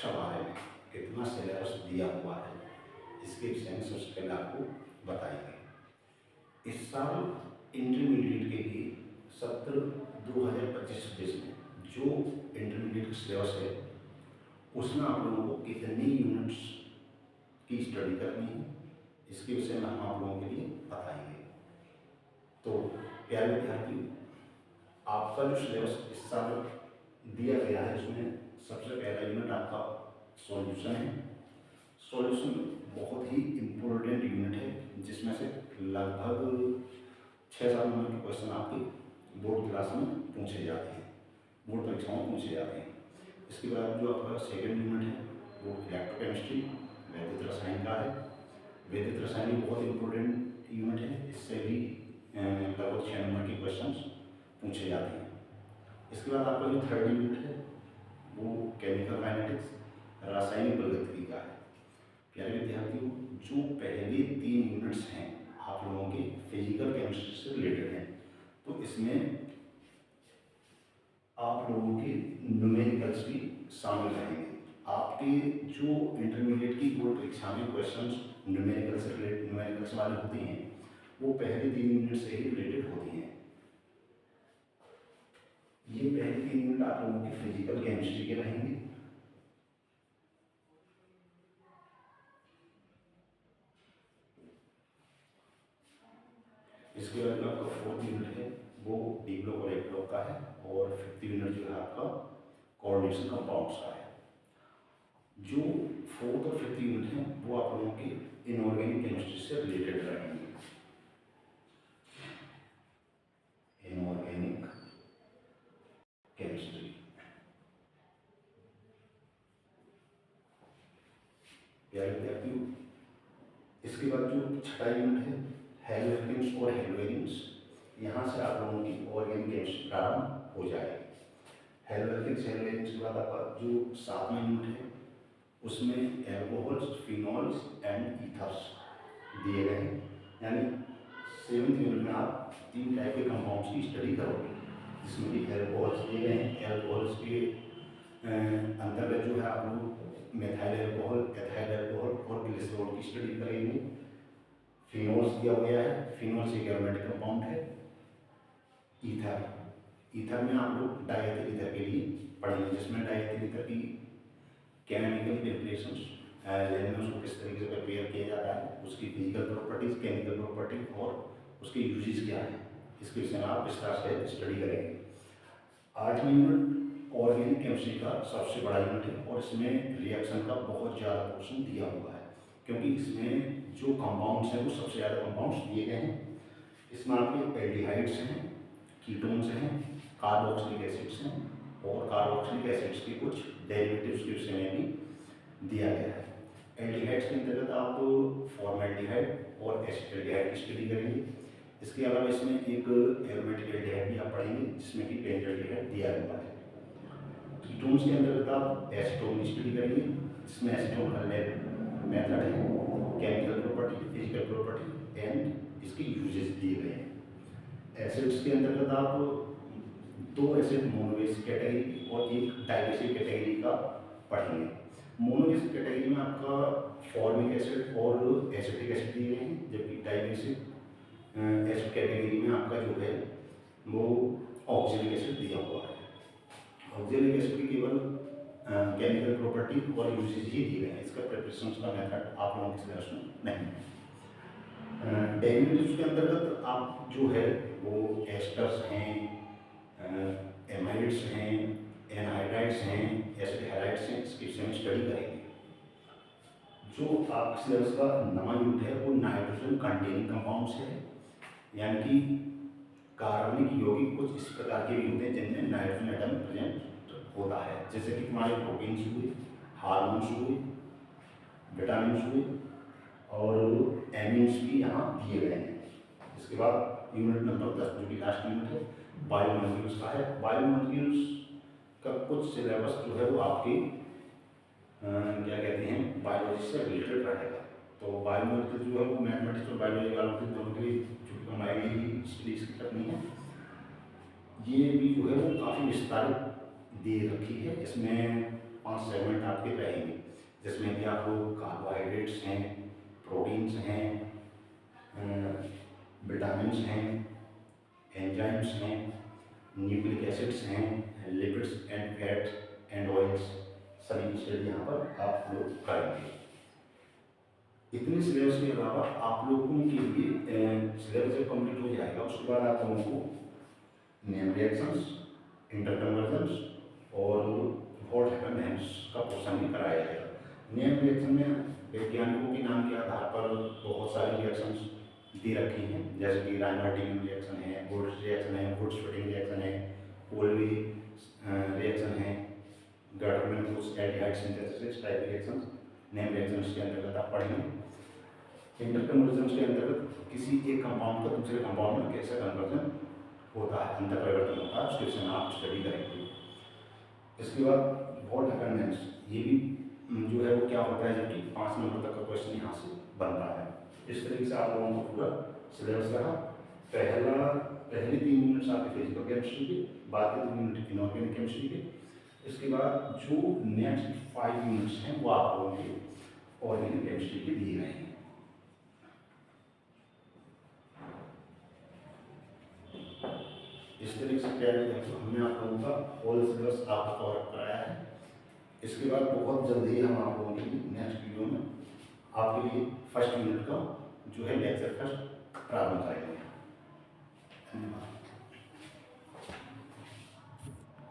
कक्षा 12 में कितना सिलेबस दिया हुआ है, इसके विषय में सबसे पहले आपको बताएंगे। इस साल इंटरमीडिएट के लिए सत्र 2025-26 में जो इंटरमीडिएट का सिलेबस है उसमें आप लोगों को कितनी यूनिट्स की स्टडी करनी है, इसके विषय में हम आप लोगों के लिए बताएंगे। तो प्यारे विद्यार्थियों, आपका जो सिलेबस इस साल दिया गया है उसमें सबसे पहला यूनिट आपका सॉल्यूशन है। सॉल्यूशन बहुत ही इम्पोर्टेंट यूनिट है जिसमें से लगभग 6-7 नंबर के क्वेश्चन आपके बोर्ड क्लास में पूछे जाते हैं, बोर्ड परीक्षाओं में पूछे जाते हैं। इसके बाद जो आपका सेकेंड यूनिट है वो इलेक्ट्रोकेमिस्ट्री वैद्युत रसायन का है। वैद्युत रसायन भी बहुत इम्पोर्टेंट यूनिट है, इससे भी लगभग 6 नंबर के क्वेश्चन पूछे जाते हैं। इसके बाद आपका जो थर्ड यूनिट है वो केमिकल काइनेटिक्स रासायनिक प्रगति का है। प्यारे विद्यार्थियों, जो पहले 3 यूनिट्स हैं आप लोगों के फिजिकल केमिस्ट्री से रिलेटेड हैं, तो इसमें आप लोगों के न्यूमेरिकल्स भी शामिल रहेंगे। आपके जो इंटरमीडिएट की बोर्ड परीक्षा में क्वेश्चंस न्यूमेरिकल्स वाले होते हैं वो पहले 3 यूनिट से ही रिलेटेड होती हैं। ये पहले 3 यूनिट आप लोगों की फिजिकल केमिस्ट्री के रहेंगे। इसके बाद जो आपका 4th यूनिट है वो डी ब्लॉक और ए ब्लॉक का है, और 5th यूनिट जो है आपका कोऑर्डिनेशन कंपाउंड्स का है। जो 4th और 5th यूनिट है वो आप लोगों के इनऑर्गेनिक केमिस्ट्री से रिलेटेड रहेंगे। Inorganic chemistry. प्यारे विद्यार्थियों, इसके बाद जो 6वां यूनिट है हेलोवेरिन्स और हेलोवेरिन्स, यहाँ से आप लोगों की ऑर्गेनिक केमिस्ट्री प्रारंभ हो जाएगी। हेलोवेरिन्स के बाद आपका जो 7वां यूनिट है उसमें एल्कोहल्स, फिनॉल्स एंड ईथर्स दिए गए हैं। यानी 7th यूनिट में आप 3 टाइप के कंपाउंड्स की स्टडी करोगे, जिसमें कि एल्कोहल्स दिए गए हैं। एल्कोहल्स के अंतर्गत जो है आप लोग मेथाइल एल्कोहल, एथाइल एल्कोहल और ग्लिसरॉल की स्टडी करेंगे। फिनॉल्स दिया गया है, फिनॉल्स एक एरोमेटिक कंपाउंड है। ईथर में आप लोग डायथील ईथर के लिए पढ़ेंगे, जिसमें डायथील ईथर की केमिकल प्रिपरेशंस उसको किस तरीके से प्रिपेयर किया जाता है, उसकी फिजिकल प्रॉपर्टीज, केमिकल प्रॉपर्टी और उसके यूजेस क्या है, इसके विषय में आप विस्तार से स्टडी करेंगे। 8वां यूनिट ऑर्गेनिक केमिस्ट्री का सबसे बड़ा यूनिट है, और इसमें रिएक्शन का बहुत ज़्यादा पोर्शन दिया हुआ है, क्योंकि इसमें जो कंपाउंड्स हैं वो सबसे ज़्यादा कंपाउंड्स दिए गए हैं। इसमें आपके एल्डिहाइड्स हैं, कीटोन्स हैं, कार्बोक्सिलिक एसिड्स हैं, और कार्बोक्सिलिक एसिड्स के कुछ डेरिवेटिव्स के विषय में भी दिया गया है। एल्डिहाइड्स के अंतर्गत आप फॉर्मल्डिहाइड और एसिटाल्डिहाइड की स्टडी करेंगे। इसके अलावा इसमें एक एरोमेटिक एल्डिहाइड भी आप पढ़ेंगे, जिसमें कि पेंटाल्डिहाइड दिया हुआ है। कीटोन्स के अंतर्गत आप एसीटोन की स्टडी करेंगे, जिसमें एसीटोन का मेथड है, chemical property, physical property and इसके यूजेस दिए गए हैं। एसिड्स के अंतर्गत आप 2 एसिड मोनोबेसिक कैटेगरी और एक डाइबेसिक कैटेगरी का पढ़ेंगे। मोनोबेसिक कैटेगरी में आपका फॉर्मिक एसिड और एसिटिक एसिड दिए गए हैं, जबकि डाइबेसिक एसिड कैटेगरी में आपका जो है वो ऑक्जेलिक एसिड दिया हुआ है। ऑक्जेलिक एसिड की केवल केमिकल प्रॉपर्टी और यूजेज ही दिए गए हैं, इसका प्रिपरेशन का मेथड आप लोगों के सिलेबस में नहीं है। डेरिवेटिव्स के अंतर्गत आप जो है वो एस्टर्स हैं, एमाइड्स हैं, एनहाइड्राइड्स हैं, एसिड हैलाइड्स हैं, इसके विषय में स्टडी करेंगे। जो आपके सिलेबस का 9वां यूनिट है वो नाइट्रोजन कंटेनिंग कंपाउंड्स है, यानी कि कार्बनिक यौगिक कुछ इस प्रकार के भी होते हैं जिनमें नाइट्रोजन एटम प्रेजेंट होता है, जैसे कि हमारे प्रोटीन्स हुए, हार्मोन्स हुए, विटामिन्स हुए और एमिन्स भी यहाँ दिए गए हैं। इसके बाद यूनिट नंबर 10 जो कि लास्ट यूनिट है बायोमोलिक्यूल्स का है। बायोमोलिक्यूल्स का कुछ सिलेबस जो है वो आपके क्या कहते हैं बायोलॉजी से रिलेटेड रहेगा। तो बायोमोलिक्यूल जो है वो मैथमेटिक्स और बायोलॉजी वालों के दोनों के लिए जो हमारी स्टडीज की करनी है, ये भी जो है वो काफ़ी विस्तारित दे रखी है। इसमें 5 सेगमेंट आपके रहेंगे, जिसमें कि आप लोग कार्बोहाइड्रेट्स हैं, प्रोटीन्स हैं, विटामिन्स हैं, एंजाइम्स हैं, न्यूक्लिक एसिड्स हैं, lipids and fat and oils, सभी स्टडी यहाँ पर आप लोग करेंगे। इतने सिलेबस के अलावा आप लोगों के लिए सिलेबस जब कंप्लीट हो जाएगा उसके बाद आप लोगों को नेम रिएक्शंस, इंटरकन्वर्जन्स और व्हाट हैपेंस का पोर्शन भी कराया जाएगा। नेम रिएक्शन में वैज्ञानिकों के नाम के आधार पर बहुत सारी रिएक्शंस दे रखी हैं, जैसे कि रायमार्टिन रिएक्शन है, वुड्स रिएक्शन है, वुड्स फिटिंग रिएक्शन है, कोल्बी रिएक्शन है, गार्डनर aldehyde synthesis type reactions name reactions के अंतर्गत आप पढ़ेंगे। इंटरकन्वर्जन्स के अंतर्गत किसी एक कंपाउंड का दूसरे कंपाउंड में कैसा कन्वर्जन होता है, अंतर परिवर्तन होता है, उसके विषय में आप स्टडी करेंगे। इसके बाद व्हाट हैपेंस, ये भी जो है वो क्या होता है, जबकि 5 नंबर तक का क्वेश्चन यहाँ से बनता है। इस तरीके से आप लोगों को पूरा सिलेबस रहा। पहले 3 यूनिट्स आपके फिजिकल केमिस्ट्री के, बाद के 3 यूनिट इनऑर्गेनिक केमिस्ट्री के, इसके बाद जो नेक्स्ट 5 यूनिट्स हैं वो आप लोगों के ऑर्गेनिक केमिस्ट्री के दिए गए हैं। इस तरीके से क्या है, हमने आप लोगों का होल सिलेबस आपको कवर कराया है। इसके बाद बहुत जल्दी हम आप लोगों के लिए नेक्स्ट वीडियो में आपके लिए फर्स्ट यूनिट का जो है लेक्चर फर्स्ट प्रारंभ करेंगे। धन्यवाद।